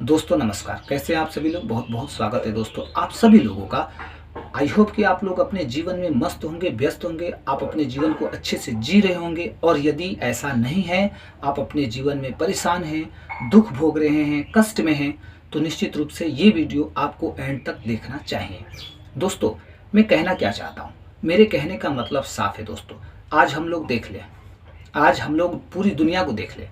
दोस्तों नमस्कार, कैसे हैं आप सभी लोग। बहुत बहुत स्वागत है दोस्तों आप सभी लोगों का। आई होप कि आप लोग अपने जीवन में मस्त होंगे, व्यस्त होंगे, आप अपने जीवन को अच्छे से जी रहे होंगे। और यदि ऐसा नहीं है, आप अपने जीवन में परेशान हैं, दुख भोग रहे हैं, कष्ट में हैं, तो निश्चित रूप से ये वीडियो आपको एंड तक देखना चाहिए। दोस्तों मैं कहना क्या चाहता हूँ, मेरे कहने का मतलब साफ है दोस्तों। आज हम लोग देख लें, आज हम लोग पूरी दुनिया को देख लें।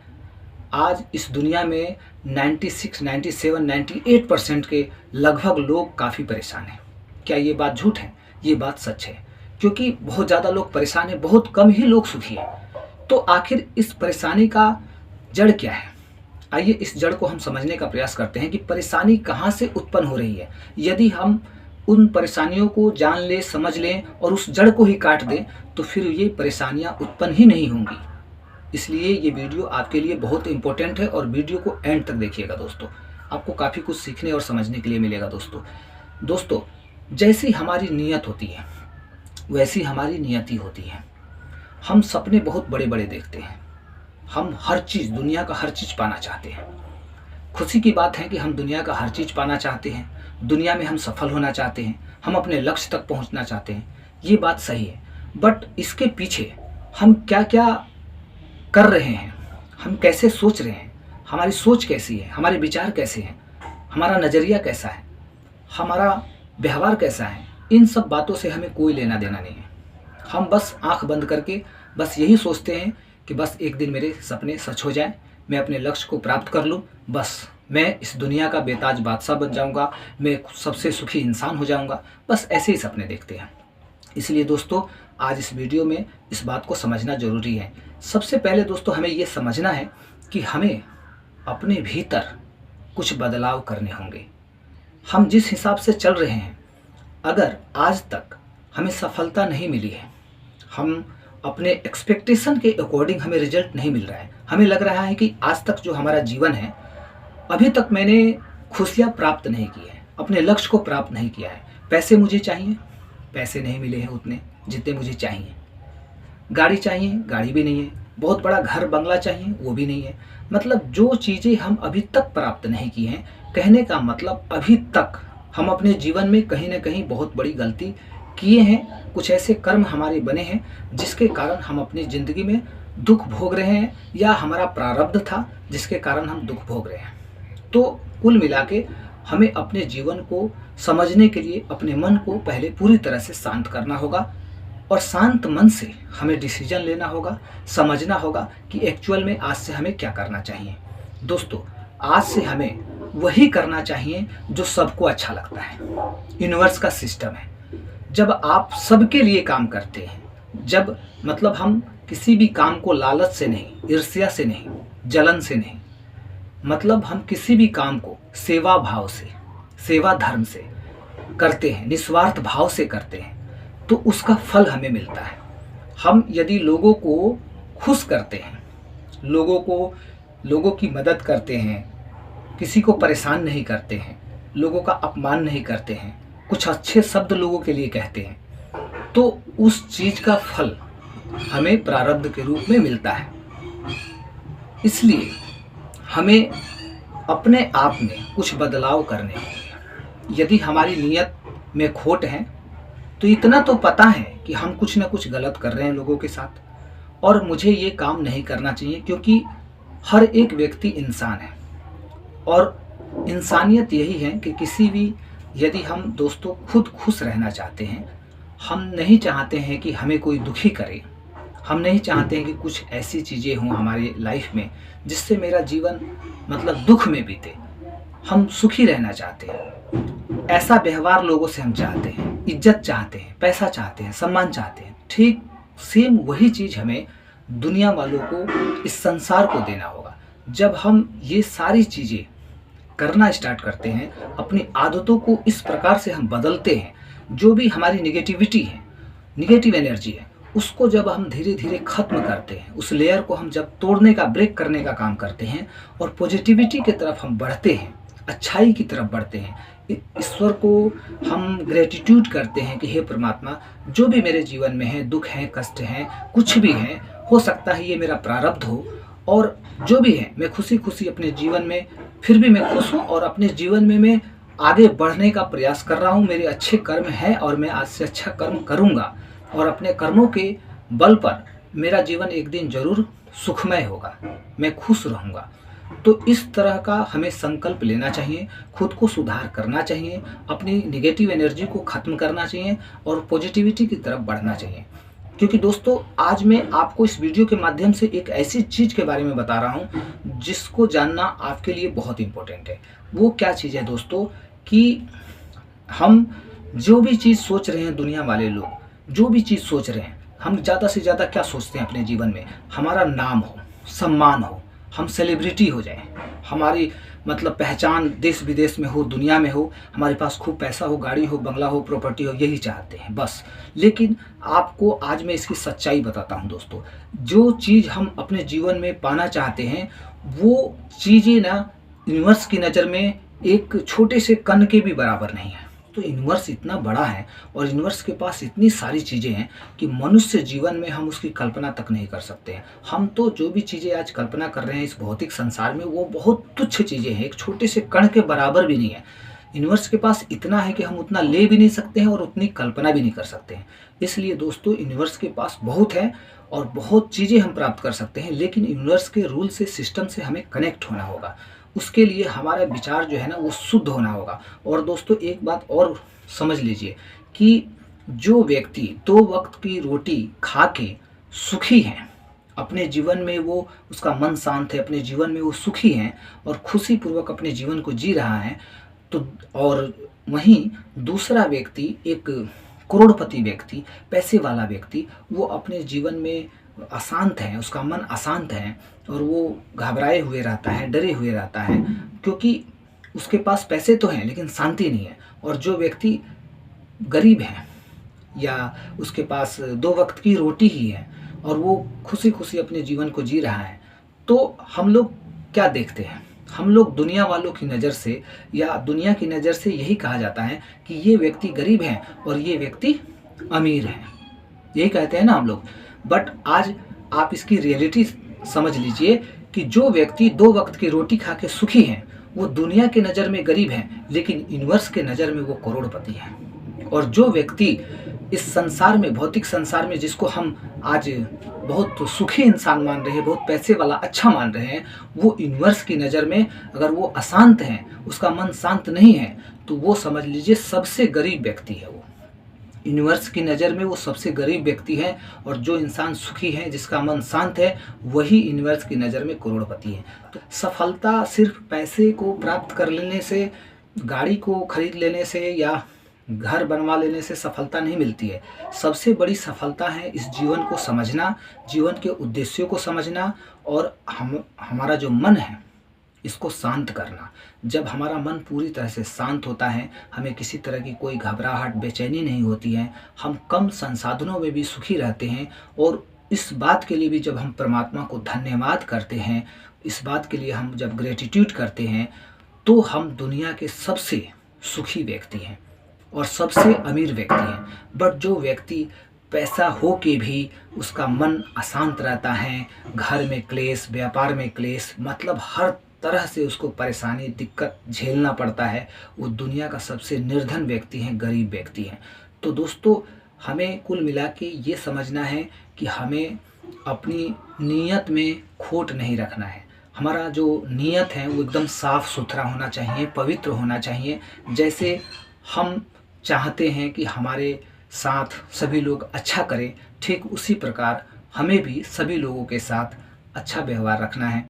आज इस दुनिया में 96, 97, 98% के लगभग लोग काफ़ी परेशान हैं। क्या ये बात झूठ है? ये बात सच है, क्योंकि बहुत ज़्यादा लोग परेशान हैं, बहुत कम ही लोग सुखी हैं। तो आखिर इस परेशानी का जड़ क्या है? आइए इस जड़ को हम समझने का प्रयास करते हैं कि परेशानी कहाँ से उत्पन्न हो रही है। यदि हम उन परेशानियों को जान लें, समझ लें और उस जड़ को ही काट दें, तो फिर ये परेशानियाँ उत्पन्न ही नहीं होंगी। इसलिए ये वीडियो आपके लिए बहुत इंपॉर्टेंट है और वीडियो को एंड तक देखिएगा दोस्तों। आपको काफ़ी कुछ सीखने और समझने के लिए मिलेगा दोस्तों जैसी हमारी नीयत होती है वैसी हमारी नियति होती है। हम सपने बहुत बड़े बड़े देखते हैं, हम हर चीज़, दुनिया का हर चीज़ पाना चाहते हैं। खुशी की बात है कि हम दुनिया का हर चीज़ पाना चाहते हैं, दुनिया में हम सफल होना चाहते हैं, हम अपने लक्ष्य तक पहुंचना चाहते हैं। ये बात सही है, बट इसके पीछे हम क्या क्या कर रहे हैं, हम कैसे सोच रहे हैं, हमारी सोच कैसी है, हमारे विचार कैसे हैं, हमारा नज़रिया कैसा है, हमारा व्यवहार कैसा है, इन सब बातों से हमें कोई लेना देना नहीं है। हम बस आंख बंद करके बस यही सोचते हैं कि बस एक दिन मेरे सपने सच हो जाएं, मैं अपने लक्ष्य को प्राप्त कर लूं, बस मैं इस दुनिया का बेताज बादशाह बन जाऊंगा, मैं सबसे सुखी इंसान हो जाऊंगा। बस ऐसे ही सपने देखते हैं। इसलिए दोस्तों आज इस वीडियो में इस बात को समझना ज़रूरी है। सबसे पहले दोस्तों हमें ये समझना है कि हमें अपने भीतर कुछ बदलाव करने होंगे। हम जिस हिसाब से चल रहे हैं, अगर आज तक हमें सफलता नहीं मिली है, हम अपने एक्सपेक्टेशन के अकॉर्डिंग हमें रिजल्ट नहीं मिल रहा है, हमें लग रहा है कि आज तक जो हमारा जीवन है, अभी तक मैंने खुशियाँ प्राप्त नहीं की है, अपने लक्ष्य को प्राप्त नहीं किया है। पैसे मुझे चाहिए, पैसे नहीं मिले हैं उतने जितने मुझे चाहिए। गाड़ी चाहिए, गाड़ी भी नहीं है। बहुत बड़ा घर बंगला चाहिए, वो भी नहीं है। मतलब जो चीज़ें हम अभी तक प्राप्त नहीं की हैं, कहने का मतलब अभी तक हम अपने जीवन में कहीं ना कहीं बहुत बड़ी गलती किए हैं। कुछ ऐसे कर्म हमारे बने हैं जिसके कारण हम अपनी ज़िंदगी में दुख भोग रहे हैं, या हमारा प्रारब्ध था जिसके कारण हम दुख भोग रहे हैं। तो कुल मिला के हमें अपने जीवन को समझने के लिए अपने मन को पहले पूरी तरह से शांत करना होगा, और शांत मन से हमें डिसीजन लेना होगा, समझना होगा कि एक्चुअल में आज से हमें क्या करना चाहिए। दोस्तों आज से हमें वही करना चाहिए जो सबको अच्छा लगता है। यूनिवर्स का सिस्टम है, जब आप सबके लिए काम करते हैं, जब मतलब हम किसी भी काम को लालच से नहीं, ईर्ष्या से नहीं, जलन से नहीं, मतलब हम किसी भी काम को सेवा भाव से, सेवा धर्म से करते हैं, निस्वार्थ भाव से करते हैं, तो उसका फल हमें मिलता है। हम यदि लोगों को खुश करते हैं, लोगों की मदद करते हैं, किसी को परेशान नहीं करते हैं, लोगों का अपमान नहीं करते हैं, कुछ अच्छे शब्द लोगों के लिए कहते हैं, तो उस चीज़ का फल हमें प्रारब्ध के रूप में मिलता है। इसलिए हमें अपने आप में कुछ बदलाव करने होंगे। यदि हमारी नीयत में खोट है तो इतना तो पता है कि हम कुछ ना कुछ गलत कर रहे हैं लोगों के साथ, और मुझे ये काम नहीं करना चाहिए, क्योंकि हर एक व्यक्ति इंसान है। और इंसानियत यही है कि किसी भी, यदि हम दोस्तों खुद खुश रहना चाहते हैं, हम नहीं चाहते हैं कि हमें कोई दुखी करे, हम नहीं चाहते हैं कि कुछ ऐसी चीज़ें हों हमारी लाइफ में जिससे मेरा जीवन मतलब दुख में बीते। हम सुखी रहना चाहते हैं, ऐसा व्यवहार लोगों से हम चाहते हैं, इज्जत चाहते हैं, पैसा चाहते हैं, सम्मान चाहते हैं। ठीक सेम वही चीज़ हमें दुनिया वालों को, इस संसार को देना होगा। जब हम ये सारी चीज़ें करना स्टार्ट करते हैं, अपनी आदतों को इस प्रकार से हम बदलते हैं, जो भी हमारी निगेटिविटी है, निगेटिव एनर्जी है, उसको जब हम धीरे धीरे ख़त्म करते हैं, उस लेयर को हम जब तोड़ने का, ब्रेक करने का काम करते हैं और पॉजिटिविटी की तरफ हम बढ़ते हैं, अच्छाई की तरफ बढ़ते हैं, ईश्वर को हम ग्रेटिट्यूड करते हैं कि हे परमात्मा, जो भी मेरे जीवन में है, दुख है, कष्ट है, कुछ भी है, हो सकता है ये मेरा प्रारब्ध हो, और जो भी है मैं खुशी खुशी अपने जीवन में फिर भी मैं खुश हूँ और अपने जीवन में मैं आगे बढ़ने का प्रयास कर रहा हूँ। मेरे अच्छे कर्म हैं और मैं आज से अच्छा कर्म करूँगा और अपने कर्मों के बल पर मेरा जीवन एक दिन जरूर सुखमय होगा, मैं खुश रहूँगा। तो इस तरह का हमें संकल्प लेना चाहिए, खुद को सुधार करना चाहिए, अपनी नेगेटिव एनर्जी को ख़त्म करना चाहिए और पॉजिटिविटी की तरफ बढ़ना चाहिए। क्योंकि दोस्तों आज मैं आपको इस वीडियो के माध्यम से एक ऐसी चीज़ के बारे में बता रहा हूँ जिसको जानना आपके लिए बहुत इम्पोर्टेंट है। वो क्या चीज़ है दोस्तों कि हम जो भी चीज़ सोच रहे हैं, दुनिया वाले लोग जो भी चीज़ सोच रहे हैं, हम ज़्यादा से ज़्यादा क्या सोचते हैं अपने जीवन में, हमारा नाम हो, सम्मान हो, हम सेलिब्रिटी हो जाएं, हमारी मतलब पहचान देश विदेश में हो, दुनिया में हो, हमारे पास खूब पैसा हो, गाड़ी हो, बंगला हो, प्रॉपर्टी हो, यही चाहते हैं बस। लेकिन आपको आज मैं इसकी सच्चाई बताता हूं दोस्तों, जो चीज़ हम अपने जीवन में पाना चाहते हैं वो चीज़ें ना यूनिवर्स की नज़र में एक छोटे से कण के भी बराबर नहीं है। तो यूनिवर्स इतना बड़ा है और यूनिवर्स के पास इतनी सारी चीज़ें हैं कि मनुष्य जीवन में हम उसकी कल्पना तक नहीं कर सकते हैं। हम तो जो भी चीज़ें आज कल्पना कर रहे हैं इस भौतिक संसार में वो बहुत तुच्छ चीज़ें हैं, एक छोटे से कण के बराबर भी नहीं है। यूनिवर्स के पास इतना है कि हम उतना ले भी नहीं सकते हैं और उतनी कल्पना भी नहीं कर सकते हैं। इसलिए दोस्तों यूनिवर्स के पास बहुत है और बहुत चीज़ें हम प्राप्त कर सकते हैं, लेकिन यूनिवर्स के रूल से, सिस्टम से हमें कनेक्ट होना होगा। उसके लिए हमारा विचार जो है ना वो शुद्ध होना होगा। और दोस्तों एक बात और समझ लीजिए कि जो व्यक्ति 2 वक्त की रोटी खा के सुखी हैं, अपने जीवन में वो उसका मन शांत है, अपने जीवन में वो सुखी हैं और खुशी पूर्वक अपने जीवन को जी रहा है, तो और वहीं दूसरा व्यक्ति, एक करोड़पति व्यक्ति, पैसे वाला व्यक्ति, वो अपने जीवन में अशांत है, उसका मन अशांत है और वो घबराए हुए रहता है, डरे हुए रहता है, क्योंकि उसके पास पैसे तो हैं लेकिन शांति नहीं है। और जो व्यक्ति गरीब है या उसके पास 2 वक्त की रोटी ही है और वो खुशी खुशी अपने जीवन को जी रहा है, तो हम लोग क्या देखते हैं, हम लोग दुनिया वालों की नज़र से या दुनिया की नज़र से यही कहा जाता है कि ये व्यक्ति गरीब है और ये व्यक्ति अमीर है, यही कहते हैं ना हम लोग। बट आज आप इसकी रियलिटी समझ लीजिए कि जो व्यक्ति 2 वक्त की रोटी खा के सुखी हैं वो दुनिया की नज़र में गरीब हैं लेकिन यूनिवर्स के नज़र में वो करोड़पति हैं। और जो व्यक्ति इस संसार में, भौतिक संसार में, जिसको हम आज बहुत सुखी इंसान मान रहे हैं, बहुत पैसे वाला अच्छा मान रहे हैं, वो यूनिवर्स की नज़र में अगर वो अशांत हैं, उसका मन शांत नहीं है, तो वो समझ लीजिए सबसे गरीब व्यक्ति है। वो यूनिवर्स की नज़र में वो सबसे गरीब व्यक्ति है और जो इंसान सुखी है, जिसका मन शांत है, वही यूनिवर्स की नज़र में करोड़पति है। तो सफलता सिर्फ पैसे को प्राप्त कर लेने से, गाड़ी को खरीद लेने से या घर बनवा लेने से सफलता नहीं मिलती है। सबसे बड़ी सफलता है इस जीवन को समझना, जीवन के उद्देश्यों को समझना और हमारा जो मन है इसको शांत करना। जब हमारा मन पूरी तरह से शांत होता है, हमें किसी तरह की कोई घबराहट, बेचैनी नहीं होती है, हम कम संसाधनों में भी सुखी रहते हैं और इस बात के लिए भी जब हम परमात्मा को धन्यवाद करते हैं, इस बात के लिए हम जब ग्रेटिट्यूड करते हैं, तो हम दुनिया के सबसे सुखी व्यक्ति हैं और सबसे अमीर व्यक्ति हैं। बट जो व्यक्ति पैसा हो के भी उसका मन अशांत रहता है, घर में क्लेश, व्यापार में क्लेश, मतलब हर तरह से उसको परेशानी, दिक्कत झेलना पड़ता है, वो दुनिया का सबसे निर्धन व्यक्ति है, गरीब व्यक्ति है। तो दोस्तों हमें कुल मिला के ये समझना है कि हमें अपनी नीयत में खोट नहीं रखना है। हमारा जो नीयत है वो एकदम साफ़ सुथरा होना चाहिए, पवित्र होना चाहिए। जैसे हम चाहते हैं कि हमारे साथ सभी लोग अच्छा करें, ठीक उसी प्रकार हमें भी सभी लोगों के साथ अच्छा व्यवहार रखना है।